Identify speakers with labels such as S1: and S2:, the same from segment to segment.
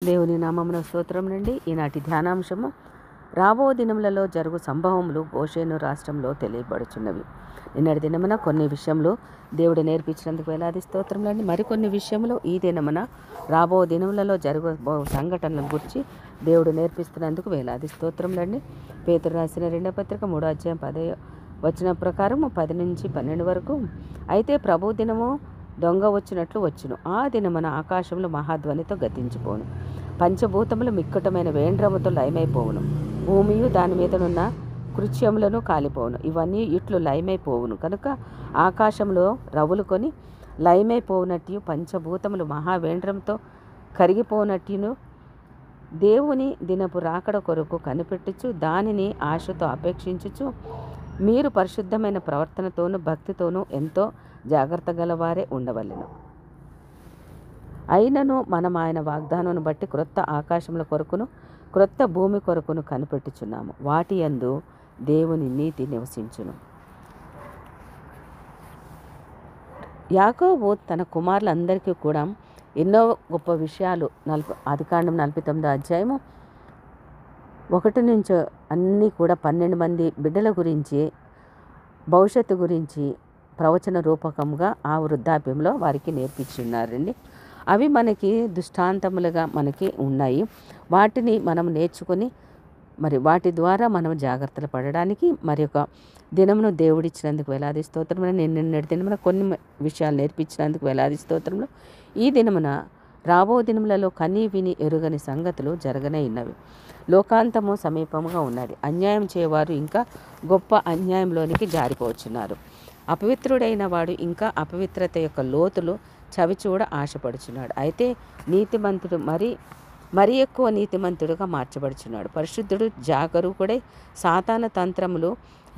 S1: దేవుని నామమున స్తోత్రం నుండి ఈనాటి ధ్యానాంశము రాబో దినములలో జరుగు సంభవములు గోషేను రాష్ట్రంలో తెలియబడుచున్నవి. నిన్నటి దినమున కొన్ని విషయంలో దేవుడు నేర్పించినందుకు వేలాది స్తోత్రములండి. మరికొన్ని విషయంలో ఈ దినమున రాబో దినములలో జరుగు సంఘటనలను గురించి దేవుడు నేర్పిస్తున్నందుకు వేలాది స్తోత్రములండి. పేతురు రాసిన 2వ పత్రిక 3వ అధ్యాయం 10వ వచనం ప్రకారం 10 నుంచి 12 వరకు, అయితే ప్రభు దినము దొంగ వచ్చినట్లు వచ్చును. ఆ దినమున ఆకాశంలో మహాధ్వనితో గతించిపోను, పంచభూతములు మిక్కుటమైన వేండ్రముతో లయమైపోవును, భూమియు దాని మీదనున్న కృత్యములను కాలిపోవును. ఇవన్నీ ఇట్లు లయమైపోవును కనుక ఆకాశంలో రవులుకొని లయమైపోవునట్టు పంచభూతములు మహావేండ్రంతో కరిగిపోనట్టును దేవుని దినపు రాకడ కొరకు కనిపెట్టుచు దానిని ఆశతో అపేక్షించుచు మీరు పరిశుద్ధమైన ప్రవర్తనతోనూ భక్తితోనూ ఎంతో జాగ్రత్త గలవారే ఉండవలెను. అయినను మనం ఆయన వాగ్దానమును బట్టి క్రొత్త ఆకాశముల కొరకును క్రొత్త భూమి కొరకును కనిపెట్టుచున్నాము. వాటి యందు దేవుని నీతి నివసించును. యాకోబు తన కుమారులందరికీ కూడా ఎన్నో గొప్ప విషయాలు ఆదికాండం 49వ అధ్యాయము 1 నుంచి అన్నీ కూడా 12 మంది బిడ్డల గురించి, భవిష్యత్తు గురించి ప్రవచన రూపకంగా ఆ వృద్ధాప్యంలో వారికి నేర్పించున్నారండి. అవి మనకి దృష్టాంతములుగా మనకి ఉన్నాయి. వాటిని మనం నేర్చుకొని మరి వాటి ద్వారా మనం జాగ్రత్తలు పడడానికి మరి ఒక దినమును దేవుడిచ్చినందుకు వేలాది స్తోత్రములు. నేను నిన్నటి దినమున కొన్ని విషయాలు నేర్పించినందుకు వేలాది స్తోత్రములు. ఈ దినమున రాబో దినములలో కనీ విని ఎరుగని సంగతులు జరగనే ఉన్నవి. లోకాంతము సమీపముగా ఉన్నది. అన్యాయం చేయవారు ఇంకా గొప్ప అన్యాయంలోనికి జారిపోవచ్చున్నారు. అపవిత్రుడైన వాడు ఇంకా అపవిత్రత యొక్క లోతులు చవిచూడ ఆశపడుచున్నాడు. అయితే నీతిమంతుడు మరి ఎక్కువ నీతిమంతుడుగా మార్చబడుచున్నాడు. పరిశుద్ధుడు జాగరూకుడై సాతాన తంత్రములు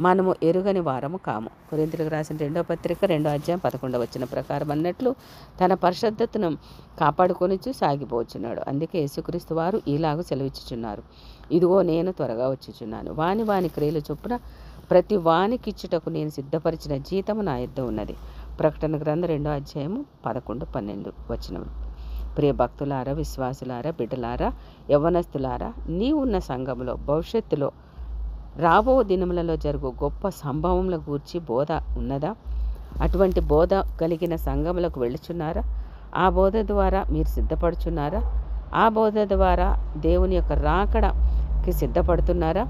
S1: మనము ఎరుగని వారము కాము. కొరింథీయులకు రాసిన 2వ పత్రిక 2వ అధ్యాయం 11వ వచనం ప్రకారం అన్నట్లు తన పరిశుద్ధతను కాపాడుకొనిచు సాగిపోచున్నాడు. అందుకే యేసుక్రీస్తు వారు ఇలాగ సెలవిచ్చుచున్నారు, ఇదిగో నేను త్వరగా వచ్చుచున్నాను, వాని క్రియలు చొప్పున ప్రతి వానికిచ్చుటకు నేను సిద్ధపరిచిన జీతము నా యొద్ద ఉన్నది. ప్రకటన గ్రంథం 2వ అధ్యాయము 11-12 వచనములు. ప్రియ భక్తులారా, విశ్వాసులారా, బిడ్డలారా, యవ్వనస్తులారా, నీవున్న సంఘములో భవిష్యత్తులో రాబో దినములలో జరుగు గొప్ప సంభవముల గూర్చి బోధ ఉన్నదా? అటువంటి బోధ కలిగిన సంఘములకు వెళ్ళుచున్నారా? ఆ బోధ ద్వారా మీరు సిద్ధపడుచున్నారా? ఆ బోధ ద్వారా దేవుని యొక్క రాకడకి సిద్ధపడుతున్నారా?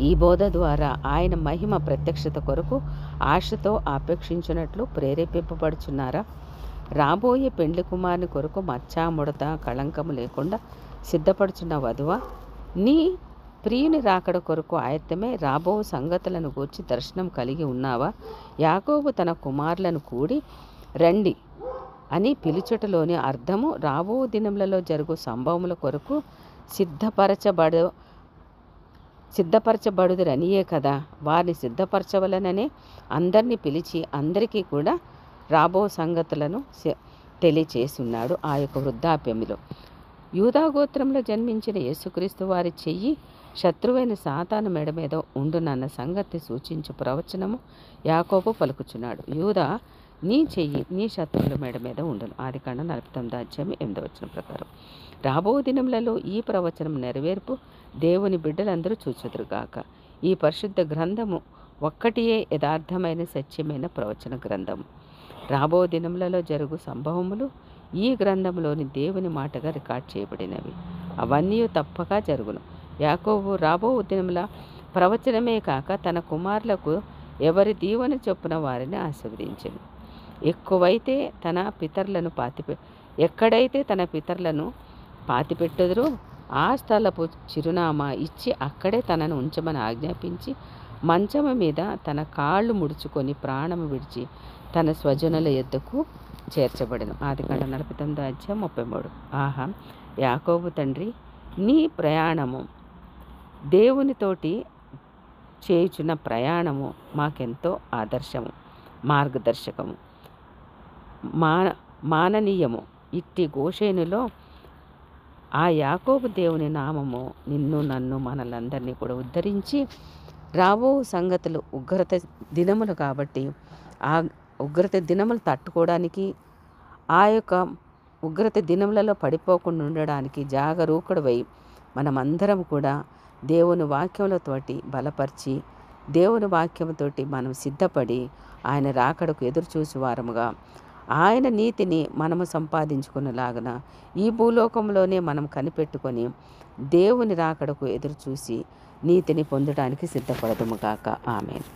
S1: ఈ బోధ ద్వారా ఆయన మహిమ ప్రత్యక్షత కొరకు ఆశతో ఆపేక్షించినట్లు ప్రేరేపింపబడుచున్నారా? రాబోయే పెండ్లి కుమారుని కొరకు మచ్చ, ముడత, కళంకము లేకుండా సిద్ధపడుచున్న వధువా, నీ ప్రియుని రాకడ కొరకు ఆయత్తమే రాబో సంగతులను గూర్చి దర్శనం కలిగి ఉన్నావా? యాకోబు తన కుమారులను కూడి రండి అని పిలుచుటలోని అర్థము రాబో దినములలో జరుగు సంభవముల కొరకు సిద్ధపరచబడుదురనియే కదా. వారిని సిద్ధపరచవలననే అందరినీ పిలిచి అందరికీ కూడా రాబో సంగతులను తెలియచేస్తున్నాడు. ఆ యొక్క వృద్ధాప్యములో యూదాగోత్రంలో జన్మించిన యేసుక్రీస్తు వారి చెయ్యి శత్రువైన సాతాను మెడ మీద ఉండునన్న సంగతి సూచించు ప్రవచనము యాకోబు పలుకుచున్నాడు. యూదా, నీ చెయ్యి నీ శత్రువుల మెడ మీద ఉండును. ఆదికాండం 49వ అధ్యాయం 8వ వచనం ప్రకారం రాబో దినములలో ఈ ప్రవచనం నెరవేర్పు దేవుని బిడ్డలందరూ చూచుదురుగాక. ఈ పరిశుద్ధ గ్రంథము ఒక్కటియే యథార్థమైన సత్యమైన ప్రవచన గ్రంథము. రాబో దినములలో జరుగు సంభవములు ఈ గ్రంథంలోని దేవుని మాటగా రికార్డ్ చేయబడినవి. అవన్నీ తప్పక జరుగును. యాకోబు రాబో దినముల ప్రవచనమే కాక తన కుమారులకు ఎవరి దీవెన చొప్పున వారిని ఆశీర్వదించెను. ఎక్కడైతే తన పితరులను పాతిపెట్టుదురో ఆ స్థలపు చిరునామా ఇచ్చి అక్కడే తనను ఉంచమని ఆజ్ఞాపించి మంచము మీద తన కాళ్ళు ముడుచుకొని ప్రాణము విడిచి తన స్వజనుల యొద్దకు చేర్చబడెను. ఆదికాండం 49వ అధ్యాయం 33. ఆహా, యాకోబు తండ్రి, నీ ప్రయాణము దేవునితోటి చేయుచున్న ప్రయాణము మాకెంతో ఆదర్శము, మార్గదర్శకము, మాననీయము. ఇట్టి గోషేనులో ఆ యాకోబు దేవుని నామము నిన్ను నన్ను మనలందరినీ కూడా ఉద్ధరించి రాబో సంగతులు ఉగ్రత దినములు కాబట్టి ఆ ఉగ్రత దినములు తట్టుకోవడానికి ఆ యొక్క ఉగ్రత దినములలో పడిపోకుండా ఉండడానికి జాగరూకుడవై మనమందరం కూడా దేవుని వాక్యములతోటి బలపరిచి దేవుని వాక్యముతోటి మనం సిద్ధపడి ఆయన రాకడకు ఎదురుచూసి వారముగా ఆయన నీతిని మనము సంపాదించుకునేలాగున ఈ భూలోకంలోనే మనం కనిపెట్టుకొని దేవుని రాకడకు ఎదురుచూసి నీతిని పొందడానికి సిద్ధపడదుము గాక. ఆమేన్.